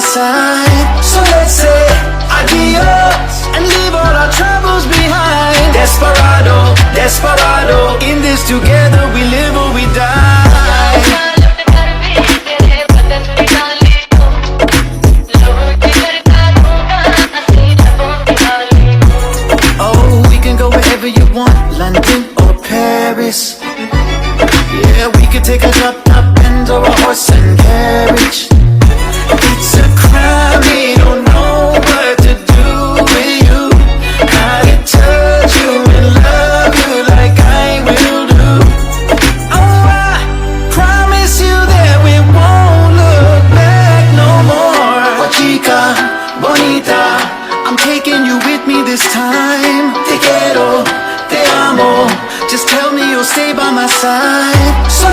side. So let's say adios and leave all our troubles behind. Desperado, desperado, in this together we live or we die. Oh, we can go wherever you want, London or Paris. Yeah, we could take a top Benz or a horse and carriage. It's a crime, we don't know what to do with you. I can touch you and love you like I will do. Oh, I promise you that we won't look back no more. Oh, chica, bonita, I'm taking you with me this time. Te quiero, te amo, just tell me you'll stay by my side. So